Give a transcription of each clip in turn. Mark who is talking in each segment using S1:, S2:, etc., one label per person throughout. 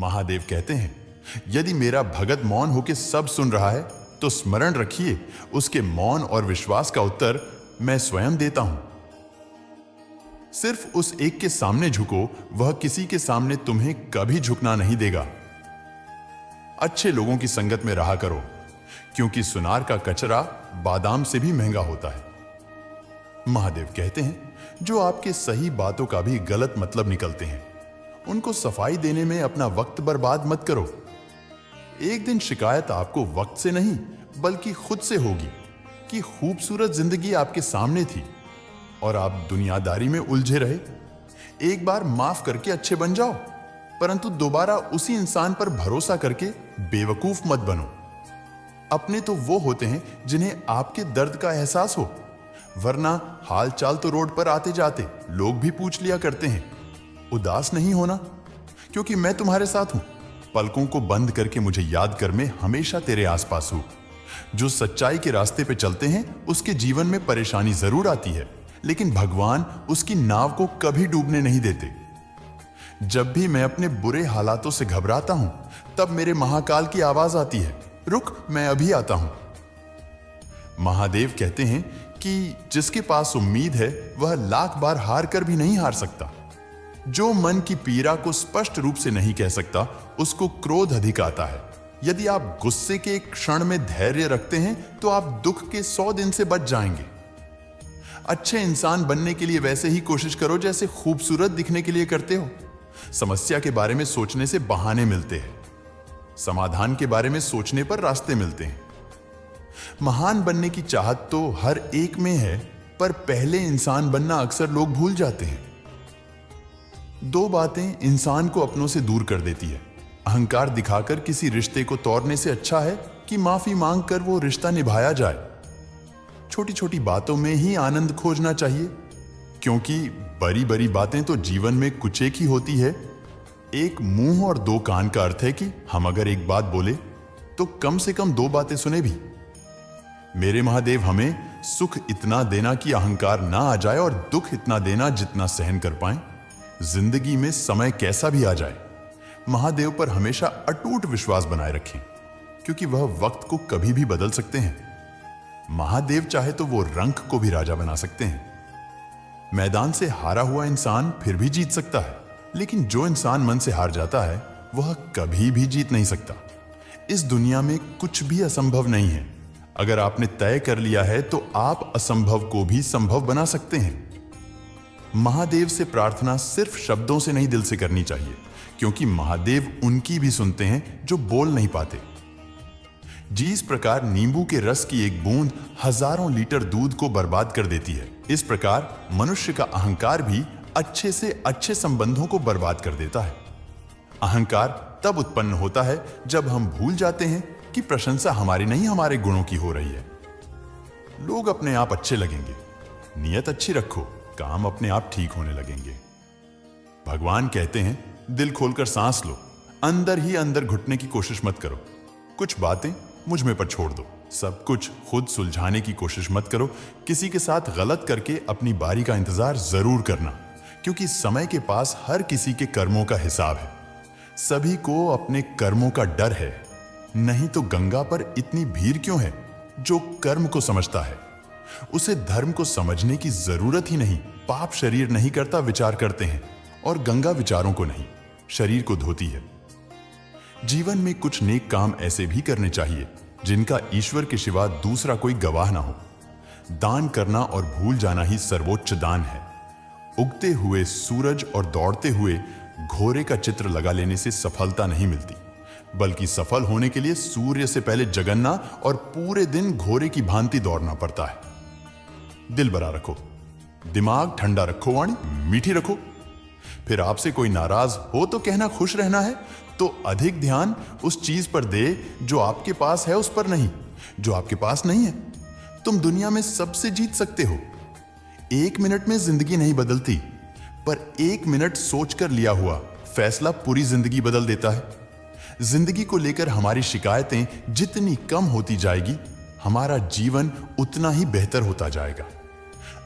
S1: महादेव कहते हैं, यदि मेरा भगत मौन होकर सब सुन रहा है तो स्मरण रखिए, उसके मौन और विश्वास का उत्तर मैं स्वयं देता हूं। सिर्फ उस एक के सामने झुको, वह किसी के सामने तुम्हें कभी झुकना नहीं देगा। अच्छे लोगों की संगत में रहा करो, क्योंकि सुनार का कचरा बादाम से भी महंगा होता है। महादेव कहते हैं, जो आपके सही बातों का भी गलत मतलब निकलते हैं, उनको सफाई देने में अपना वक्त बर्बाद मत करो। एक दिन शिकायत आपको वक्त से नहीं बल्कि खुद से होगी कि खूबसूरत जिंदगी आपके सामने थी और आप दुनियादारी में उलझे रहे। एक बार माफ करके अच्छे बन जाओ, परंतु दोबारा उसी इंसान पर भरोसा करके बेवकूफ मत बनो। अपने तो वो होते हैं जिन्हें आपके दर्द का एहसास हो, वरना हाल चाल तो रोड पर आते जाते लोग भी पूछ लिया करते हैं। उदास नहीं होना, क्योंकि मैं तुम्हारे साथ हूं। पलकों को बंद करके मुझे याद कर, मैं हमेशा तेरे आसपास हूं। जो सच्चाई के रास्ते पे चलते हैं उसके जीवन में परेशानी जरूर आती है, लेकिन भगवान उसकी नाव को कभी डूबने नहीं देते। जब भी मैं अपने बुरे हालातों से घबराता हूं, तब मेरे महाकाल की आवाज आती है, रुक, मैं अभी आता हूं। महादेव कहते हैं कि जिसके पास उम्मीद है वह लाख बार हार कर भी नहीं हार सकता। जो मन की पीड़ा को स्पष्ट रूप से नहीं कह सकता, उसको क्रोध अधिक आता है। यदि आप गुस्से के एक क्षण में धैर्य रखते हैं तो आप दुख के 100 दिन से बच जाएंगे। अच्छे इंसान बनने के लिए वैसे ही कोशिश करो जैसे खूबसूरत दिखने के लिए करते हो। समस्या के बारे में सोचने से बहाने मिलते हैं, समाधान के बारे में सोचने पर रास्ते मिलते हैं। महान बनने की चाहत तो हर एक में है, पर पहले इंसान बनना अक्सर लोग भूल जाते हैं। 2 बातें इंसान को अपनों से दूर कर देती है। अहंकार दिखाकर किसी रिश्ते को तोड़ने से अच्छा है कि माफी मांगकर वो रिश्ता निभाया जाए। छोटी छोटी बातों में ही आनंद खोजना चाहिए, क्योंकि बड़ी बड़ी बातें तो जीवन में कुछ एक ही होती है। एक मुंह और 2 कान का अर्थ है कि हम अगर एक बात बोले तो कम से कम 2 बातें सुने भी। मेरे महादेव हमें सुख इतना देना कि अहंकार ना आ जाए और दुख इतना देना जितना सहन कर पाए। जिंदगी में समय कैसा भी आ जाए, महादेव पर हमेशा अटूट विश्वास बनाए रखें, क्योंकि वह वक्त को कभी भी बदल सकते हैं। महादेव चाहे तो वो रंक को भी राजा बना सकते हैं। मैदान से हारा हुआ इंसान फिर भी जीत सकता है, लेकिन जो इंसान मन से हार जाता है वह कभी भी जीत नहीं सकता। इस दुनिया में कुछ भी असंभव नहीं है। अगर आपने तय कर लिया है तो आप असंभव को भी संभव बना सकते हैं। महादेव से प्रार्थना सिर्फ शब्दों से नहीं, दिल से करनी चाहिए, क्योंकि महादेव उनकी भी सुनते हैं जो बोल नहीं पाते। जिस प्रकार नींबू के रस की एक बूंद हजारों लीटर दूध को बर्बाद कर देती है, इस प्रकार मनुष्य का अहंकार भी अच्छे से अच्छे संबंधों को बर्बाद कर देता है। अहंकार तब उत्पन्न होता है जब हम भूल जाते हैं कि प्रशंसा हमारी नहीं, हमारे गुणों की हो रही है। लोग अपने आप अच्छे लगेंगे, नियत अच्छी रखो, काम अपने आप ठीक होने लगेंगे। भगवान कहते हैं, दिल खोलकर सांस लो, अंदर ही अंदर घुटने की कोशिश मत करो। कुछ बातें मुझ में पर छोड़ दो, सब कुछ खुद सुलझाने की कोशिश मत करो। किसी के साथ गलत करके अपनी बारी का इंतजार जरूर करना, क्योंकि समय के पास हर किसी के कर्मों का हिसाब है। सभी को अपने कर्मों का डर है, नहीं तो गंगा पर इतनी भीड़ क्यों है? जो कर्म को समझता है उसे धर्म को समझने की जरूरत ही नहीं। पाप शरीर नहीं करता, विचार करते हैं, और गंगा विचारों को नहीं, शरीर को धोती है। जीवन में कुछ नेक काम ऐसे भी करने चाहिए जिनका ईश्वर के सिवा दूसरा कोई गवाह ना हो। दान करना और भूल जाना ही सर्वोच्च दान है। उगते हुए सूरज और दौड़ते हुए घोड़े का चित्र लगा लेने से सफलता नहीं मिलती, बल्कि सफल होने के लिए सूर्य से पहले जगना और पूरे दिन घोड़े की भांति दौड़ना पड़ता है। दिल बड़ा रखो, दिमाग ठंडा रखो, वाणी मीठी रखो। फिर आपसे कोई नाराज हो तो कहना खुश रहना है, तो अधिक ध्यान उस चीज पर दे जो आपके पास है, उस पर नहीं जो आपके पास नहीं है। तुम दुनिया में सबसे जीत सकते हो। 1 मिनट में जिंदगी नहीं बदलती, पर 1 मिनट सोचकर लिया हुआ फैसला पूरी जिंदगी बदल देता है। जिंदगी को लेकर हमारी शिकायतें जितनी कम होती जाएगी, हमारा जीवन उतना ही बेहतर होता जाएगा।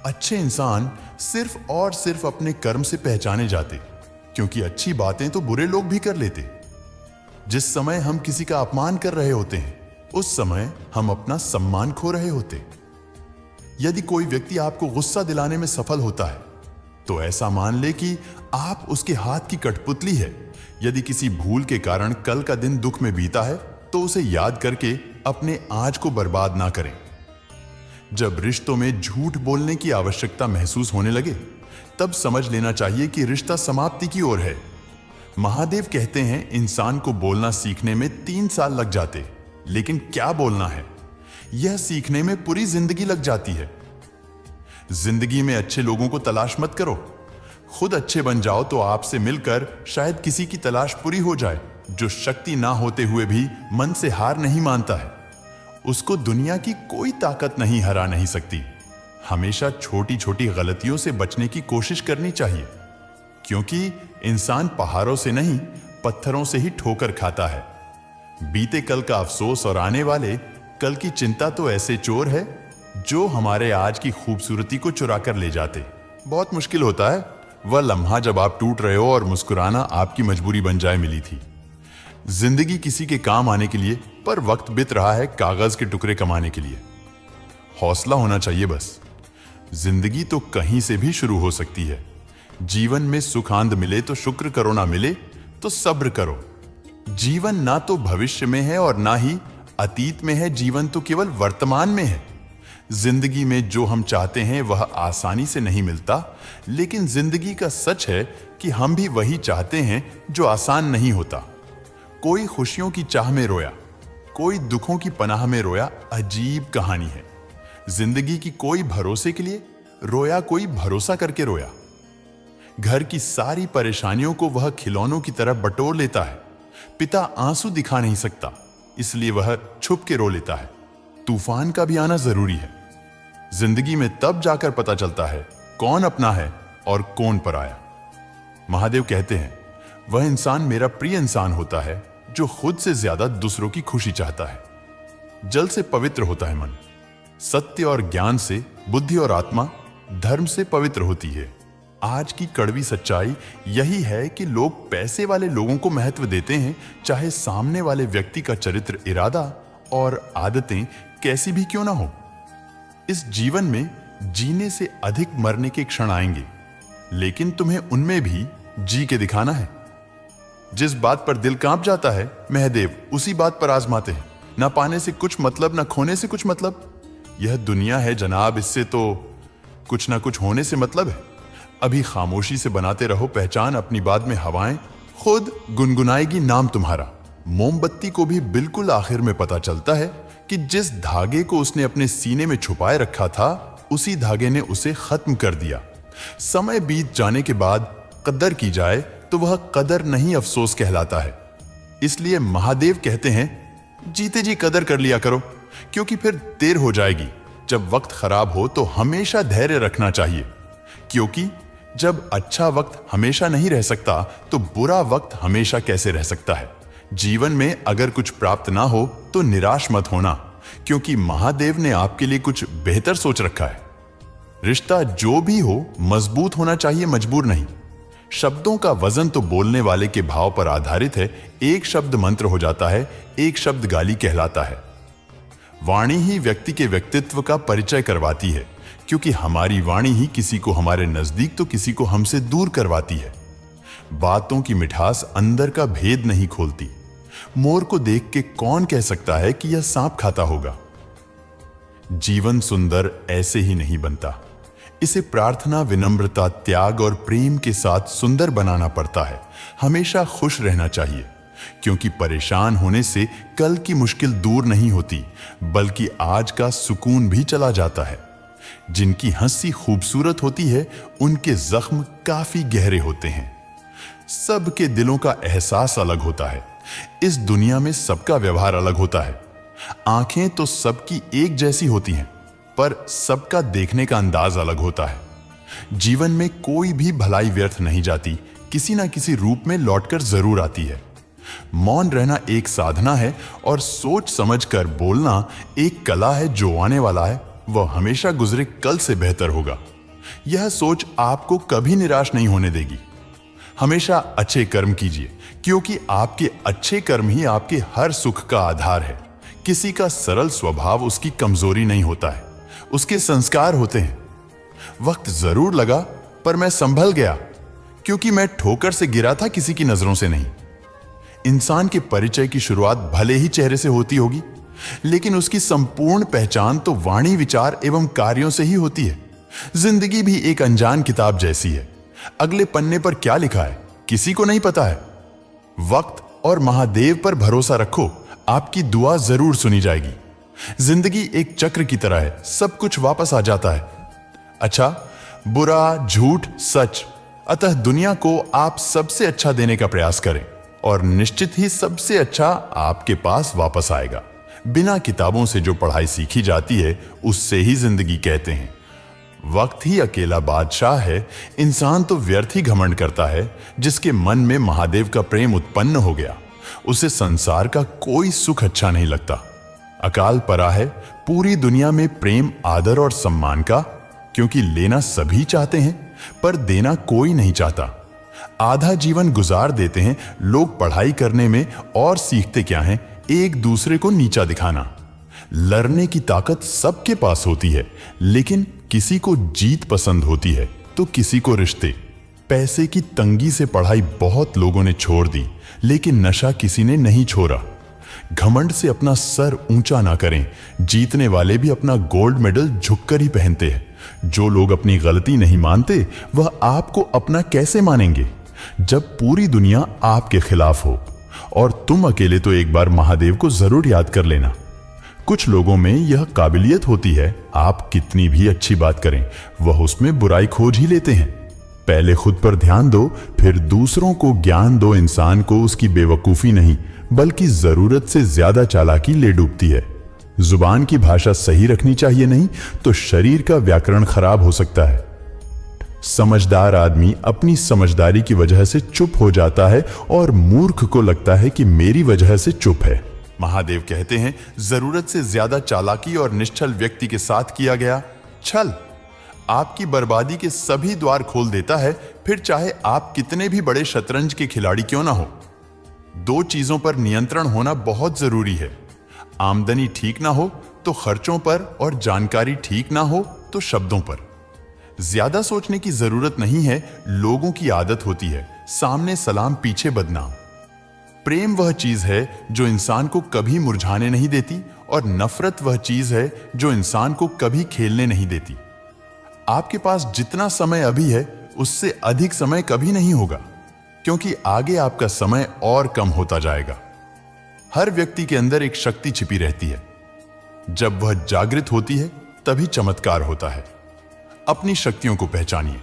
S1: अच्छे इंसान सिर्फ और सिर्फ अपने कर्म से पहचाने जाते, क्योंकि अच्छी बातें तो बुरे लोग भी कर लेते। जिस समय हम किसी का अपमान कर रहे होते हैं, उस समय हम अपना सम्मान खो रहे होते। यदि कोई व्यक्ति आपको गुस्सा दिलाने में सफल होता है, तो ऐसा मान ले कि आप उसके हाथ की कठपुतली है। यदि किसी भूल के कारण कल का दिन दुख में बीता है, तो उसे याद करके अपने आज को बर्बाद ना करें। जब रिश्तों में झूठ बोलने की आवश्यकता महसूस होने लगे, तब समझ लेना चाहिए कि रिश्ता समाप्ति की ओर है। महादेव कहते हैं, इंसान को बोलना सीखने में 3 साल लग जाते, लेकिन क्या बोलना है यह सीखने में पूरी जिंदगी लग जाती है। जिंदगी में अच्छे लोगों को तलाश मत करो, खुद अच्छे बन जाओ तो आपसे मिलकर शायद किसी की तलाश पूरी हो जाए जो शक्ति ना होते हुए भी मन से हार नहीं मानता है। उसको दुनिया की कोई ताकत नहीं हरा नहीं सकती। हमेशा छोटी छोटी गलतियों से बचने की कोशिश करनी चाहिए, क्योंकि इंसान पहाड़ों से नहीं पत्थरों से ही ठोकर खाता है। बीते कल का अफसोस और आने वाले कल की चिंता तो ऐसे चोर है जो हमारे आज की खूबसूरती को चुरा कर ले जाते। बहुत मुश्किल होता है वह लम्हा जब आप टूट रहे हो और मुस्कुराना आपकी मजबूरी बन जाए मिली थी। जिंदगी किसी के काम आने के लिए, पर वक्त बीत रहा है कागज के टुकड़े कमाने के लिए। हौसला होना चाहिए बस। जिंदगी तो कहीं से भी शुरू हो सकती है। जीवन में सुख आंद मिले तो शुक्र करो, ना मिले तो सब्र करो। जीवन ना तो भविष्य में है और ना ही अतीत में है, जीवन तो केवल वर्तमान में है। जिंदगी में जो हम चाहते हैं वह आसानी से नहीं मिलता, लेकिन जिंदगी का सच है कि हम भी वही चाहते हैं जो आसान नहीं होता। कोई खुशियों की चाह में रोया, कोई दुखों की पनाह में रोया, अजीब कहानी है। जिंदगी की कोई भरोसे के लिए रोया, कोई भरोसा करके रोया। घर की सारी परेशानियों को वह खिलौनों की तरह बटोर लेता है। पिता आंसू दिखा नहीं सकता, इसलिए वह छुप के रो लेता है। तूफान का भी आना जरूरी है। जिंदगी में तब जाकर पता चलता है कौन अपना है और कौन पराया। महादेव कहते हैं, वह इंसान मेरा प्रिय इंसान होता है जो खुद से ज्यादा दूसरों की खुशी चाहता है। जल से पवित्र होता है मन, सत्य और ज्ञान से बुद्धि और आत्मा, धर्म से पवित्र होती है। आज की कड़वी सच्चाई यही है कि लोग पैसे वाले लोगों को महत्व देते हैं, चाहे सामने वाले व्यक्ति का चरित्र, इरादा और आदतें कैसी भी क्यों ना हो। इस जीवन में जीने से अधिक मरने के क्षण आएंगे, लेकिन तुम्हें उनमें भी जी के दिखाना है। जिस बात पर दिल कांप जाता है, महादेव उसी बात पर आजमाते हैं। ना पाने से कुछ मतलब, ना खोने से कुछ मतलब। यह दुनिया है जनाब, इससे तो कुछ ना कुछ होने से मतलब है। अभी खामोशी से बनाते रहो पहचान, अपनी बाद में हवाएं खुद गुनगुनाएगी नाम तुम्हारा। मोमबत्ती को भी बिल्कुल आखिर में पता चलता है कि जिस धागे को उसने अपने सीने में छुपाए रखा था, उसी धागे ने उसे खत्म कर दिया। समय बीत जाने के बाद कदर की जाए तो वह कदर नहीं, अफसोस कहलाता है। इसलिए महादेव कहते हैं, जीते जी कदर कर लिया करो, क्योंकि फिर देर हो जाएगी। जब वक्त खराब हो तो हमेशा धैर्य रखना चाहिए, क्योंकि जब अच्छा वक्त हमेशा नहीं रह सकता तो बुरा वक्त हमेशा कैसे रह सकता है। जीवन में अगर कुछ प्राप्त ना हो तो निराश मत होना, क्योंकि महादेव ने आपके लिए कुछ बेहतर सोच रखा है। रिश्ता जो भी हो मजबूत होना चाहिए, मजबूर नहीं। शब्दों का वजन तो बोलने वाले के भाव पर आधारित है। एक शब्द मंत्र हो जाता है, एक शब्द गाली कहलाता है। वाणी ही व्यक्ति के व्यक्तित्व का परिचय करवाती है, क्योंकि हमारी वाणी ही किसी को हमारे नजदीक तो किसी को हमसे दूर करवाती है। बातों की मिठास अंदर का भेद नहीं खोलती। मोर को देख के कौन कह सकता है कि यह सांप खाता होगा। जीवन सुंदर ऐसे ही नहीं बनता, इसे प्रार्थना, विनम्रता, त्याग और प्रेम के साथ सुंदर बनाना पड़ता है। हमेशा खुश रहना चाहिए, क्योंकि परेशान होने से कल की मुश्किल दूर नहीं होती, बल्कि आज का सुकून भी चला जाता है। जिनकी हंसी खूबसूरत होती है, उनके जख्म काफी गहरे होते हैं। सबके दिलों का एहसास अलग होता है। इस दुनिया में सबका व्यवहार अलग होता है। आंखें तो सबकी एक जैसी होती हैं, पर सबका देखने का अंदाज अलग होता है। जीवन में कोई भी भलाई व्यर्थ नहीं जाती, किसी ना किसी रूप में लौटकर जरूर आती है। मौन रहना एक साधना है और सोच समझकर बोलना एक कला है। जो आने वाला है वह हमेशा गुजरे कल से बेहतर होगा। यह सोच आपको कभी निराश नहीं होने देगी। हमेशा अच्छे कर्म कीजिए, क्योंकि आपके अच्छे कर्म ही आपके हर सुख का आधार है। किसी का सरल स्वभाव उसकी कमजोरी नहीं होता है, उसके संस्कार होते हैं। वक्त जरूर लगा पर मैं संभल गया, क्योंकि मैं ठोकर से गिरा था, किसी की नजरों से नहीं। इंसान के परिचय की शुरुआत भले ही चेहरे से होती होगी, लेकिन उसकी संपूर्ण पहचान तो वाणी, विचार एवं कार्यों से ही होती है। जिंदगी भी एक अनजान किताब जैसी है। अगले पन्ने पर क्या लिखा है किसी को नहीं पता है। वक्त और महादेव पर भरोसा रखो, आपकी दुआ जरूर सुनी जाएगी। जिंदगी एक चक्र की तरह है, सब कुछ वापस आ जाता है। अच्छा, बुरा, झूठ, सच, अतः दुनिया को आप सबसे अच्छा देने का प्रयास करें और निश्चित ही सबसे अच्छा आपके पास वापस आएगा। बिना किताबों से जो पढ़ाई सीखी जाती है उससे ही जिंदगी कहते हैं। वक्त ही अकेला बादशाह है। इंसान तो व्यर्थ ही घमंड करता है। जिसके मन में महादेव का प्रेम उत्पन्न हो गया, उसे संसार का कोई सुख अच्छा नहीं लगता। अकाल पड़ा है पूरी दुनिया में प्रेम, आदर और सम्मान का, क्योंकि लेना सभी चाहते हैं पर देना कोई नहीं चाहता। आधा जीवन गुजार देते हैं लोग पढ़ाई करने में, और सीखते क्या हैं? एक दूसरे को नीचा दिखाना। लड़ने की ताकत सबके पास होती है, लेकिन किसी को जीत पसंद होती है तो किसी को रिश्ते। पैसे की तंगी से पढ़ाई बहुत लोगों ने छोड़ दी, लेकिन नशा किसी ने नहीं छोड़ा। घमंड से अपना सर ऊंचा ना करें। जीतने वाले भी अपना गोल्ड मेडल झुककर ही पहनते हैं। जो लोग अपनी गलती नहीं मानते, वह आपको अपना कैसे मानेंगे जब पूरी दुनिया आपके खिलाफ हो? और तुम अकेले तो एक बार महादेव को जरूर याद कर लेना। कुछ लोगों में यह काबिलियत होती है, आप कितनी भी अच्छी बात करें, वह उसमें बुराई खोज ही लेते हैं। पहले खुद पर ध्यान दो, फिर दूसरों को ज्ञान दो। इंसान को उसकी बेवकूफी नहीं, बल्कि जरूरत से ज्यादा चालाकी ले डूबती है। जुबान की भाषा सही रखनी चाहिए, नहीं तो शरीर का व्याकरण खराब हो सकता है। समझदार आदमी अपनी समझदारी की वजह से चुप हो जाता है, और मूर्ख को लगता है कि मेरी वजह से चुप है। महादेव कहते हैं, जरूरत से ज्यादा चालाकी और निश्चल व्यक्ति के साथ किया गया छल आपकी बर्बादी के सभी द्वार खोल देता है, फिर चाहे आप कितने भी बड़े शतरंज के खिलाड़ी क्यों ना हो। दो चीजों पर नियंत्रण होना बहुत जरूरी है। आमदनी ठीक ना हो तो खर्चों पर, और जानकारी ठीक ना हो तो शब्दों पर। ज्यादा सोचने की जरूरत नहीं है। लोगों की आदत होती है सामने सलाम पीछे बदनाम। प्रेम वह चीज है जो इंसान को कभी मुरझाने नहीं देती, और नफरत वह चीज है जो इंसान को कभी खेलने नहीं देती। आपके पास जितना समय अभी है, उससे अधिक समय कभी नहीं होगा, क्योंकि आगे आपका समय और कम होता जाएगा। हर व्यक्ति के अंदर एक शक्ति छिपी रहती है। जब वह जागृत होती है तभी चमत्कार होता है। अपनी शक्तियों को पहचानिए।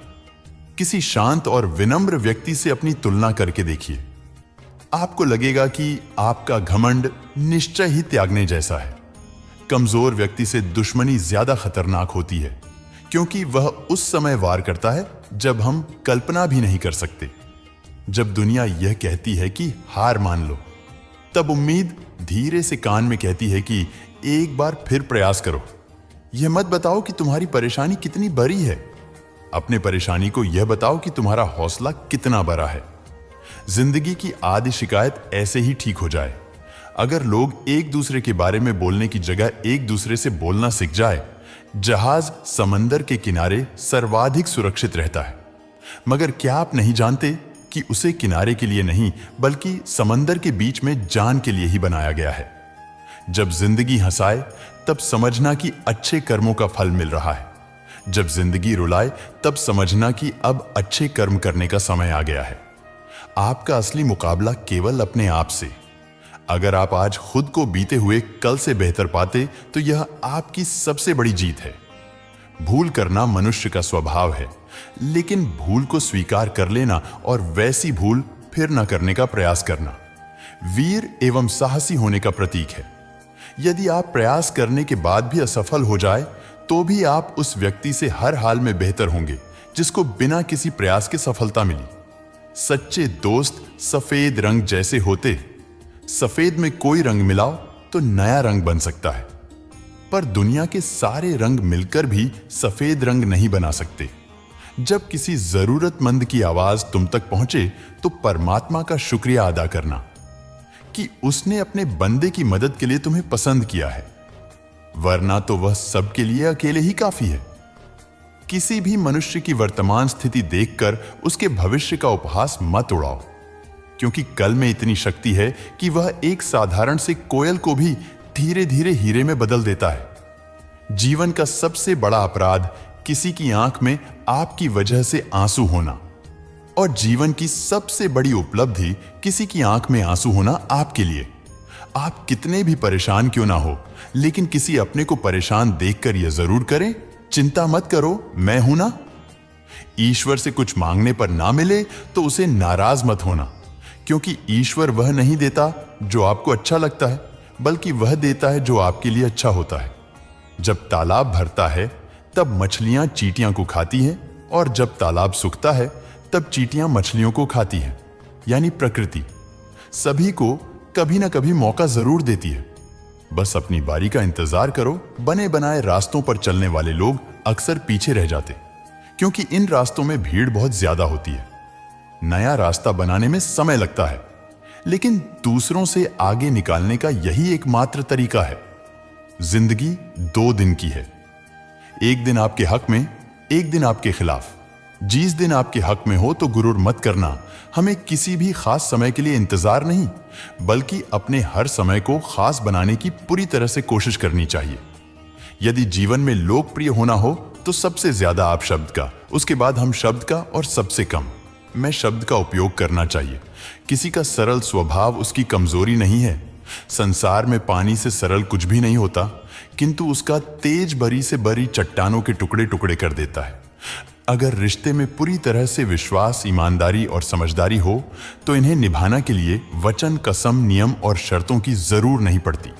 S1: किसी शांत और विनम्र व्यक्ति से अपनी तुलना करके देखिए। आपको लगेगा कि आपका घमंड निश्चय ही त्यागने जैसा है। कमजोर व्यक्ति से दुश्मनी ज्यादा खतरनाक होती है, क्योंकि वह उस समय वार करता है जब हम कल्पना भी नहीं कर सकते। जब दुनिया यह कहती है कि हार मान लो, तब उम्मीद धीरे से कान में कहती है कि एक बार फिर प्रयास करो। यह मत बताओ कि तुम्हारी परेशानी कितनी बड़ी है, अपने परेशानी को यह बताओ कि तुम्हारा हौसला कितना बड़ा है। जिंदगी की आधी शिकायत ऐसे ही ठीक हो जाए। अगर लोग एक दूसरे के बारे में बोलने की जगह एक दूसरे से बोलना सीख जाए, जहाज समंदर के किनारे सर्वाधिक सुरक्षित रहता है। मगर क्या आप नहीं जानते कि उसे किनारे के लिए नहीं, बल्कि समंदर के बीच में जान के लिए ही बनाया गया है। जब जिंदगी हंसाए तब समझना कि अच्छे कर्मों का फल मिल रहा है। जब जिंदगी रुलाए तब समझना कि अब अच्छे कर्म करने का समय आ गया है। आपका असली मुकाबला केवल अपने आप से। अगर आप आज खुद को बीते हुए कल से बेहतर पाते तो यह आपकी सबसे बड़ी जीत है। भूल करना मनुष्य का स्वभाव है, लेकिन भूल को स्वीकार कर लेना और वैसी भूल फिर न करने का प्रयास करना वीर एवं साहसी होने का प्रतीक है। यदि आप प्रयास करने के बाद भी असफल हो जाए तो भी आप उस व्यक्ति से हर हाल में बेहतर होंगे जिसको बिना किसी प्रयास के सफलता मिली। सच्चे दोस्त सफेद रंग जैसे होते। सफेद में कोई रंग मिलाओ तो नया रंग बन सकता है, पर दुनिया के सारे रंग मिलकर भी सफेद रंग नहीं बना सकते। जब किसी जरूरतमंद की आवाज तुम तक पहुंचे तो परमात्मा का शुक्रिया अदा करना कि उसने अपने बंदे की मदद के लिए तुम्हें पसंद किया है, वरना तो वह सबके लिए अकेले ही काफी है। किसी भी मनुष्य की वर्तमान स्थिति देखकर उसके भविष्य का उपहास मत उड़ाओ, क्योंकि कल में इतनी शक्ति है कि वह एक साधारण से कोयल को भी धीरे धीरे हीरे में बदल देता है। जीवन का सबसे बड़ा अपराध किसी की आंख में आपकी वजह से आंसू होना, और जीवन की सबसे बड़ी उपलब्धि किसी की आंख में आंसू होना आपके लिए। आप कितने भी परेशान क्यों ना हो, लेकिन किसी अपने को परेशान देखकर यह जरूर करें, चिंता मत करो, मैं हूं ना। ईश्वर से कुछ मांगने पर ना मिले तो उसे नाराज मत होना, क्योंकि ईश्वर वह नहीं देता जो आपको अच्छा लगता है, बल्कि वह देता है जो आपके लिए अच्छा होता है। जब तालाब भरता है तब मछलियां चींटियां को खाती हैं, और जब तालाब सूखता है तब चींटियां मछलियों को खाती हैं। यानी प्रकृति सभी को कभी ना कभी मौका जरूर देती है। बस अपनी बारी का इंतजार करो। बने बनाए रास्तों पर चलने वाले लोग अक्सर पीछे रह जाते, क्योंकि इन रास्तों में भीड़ बहुत ज्यादा होती है। नया रास्ता बनाने में समय लगता है, लेकिन दूसरों से आगे निकालने का यही एकमात्र तरीका है। जिंदगी 2 दिन की है, एक दिन आपके हक में, एक दिन आपके खिलाफ। जिस दिन आपके हक में हो तो गुरूर मत करना। हमें किसी भी खास समय के लिए इंतजार नहीं, बल्कि अपने हर समय को खास बनाने की पूरी तरह से कोशिश करनी चाहिए। यदि जीवन में लोकप्रिय होना हो तो सबसे ज्यादा आप शब्द का, उसके बाद हम शब्द का, और सबसे कम मैं शब्द का उपयोग करना चाहिए। किसी का सरल स्वभाव उसकी कमजोरी नहीं है। संसार में पानी से सरल कुछ भी नहीं होता, किंतु उसका तेज बरी से बरी चट्टानों के टुकड़े टुकड़े कर देता है। अगर रिश्ते में पूरी तरह से विश्वास, ईमानदारी और समझदारी हो तो इन्हें निभाना के लिए वचन, कसम, नियम और शर्तों की जरूर नहीं पड़ती।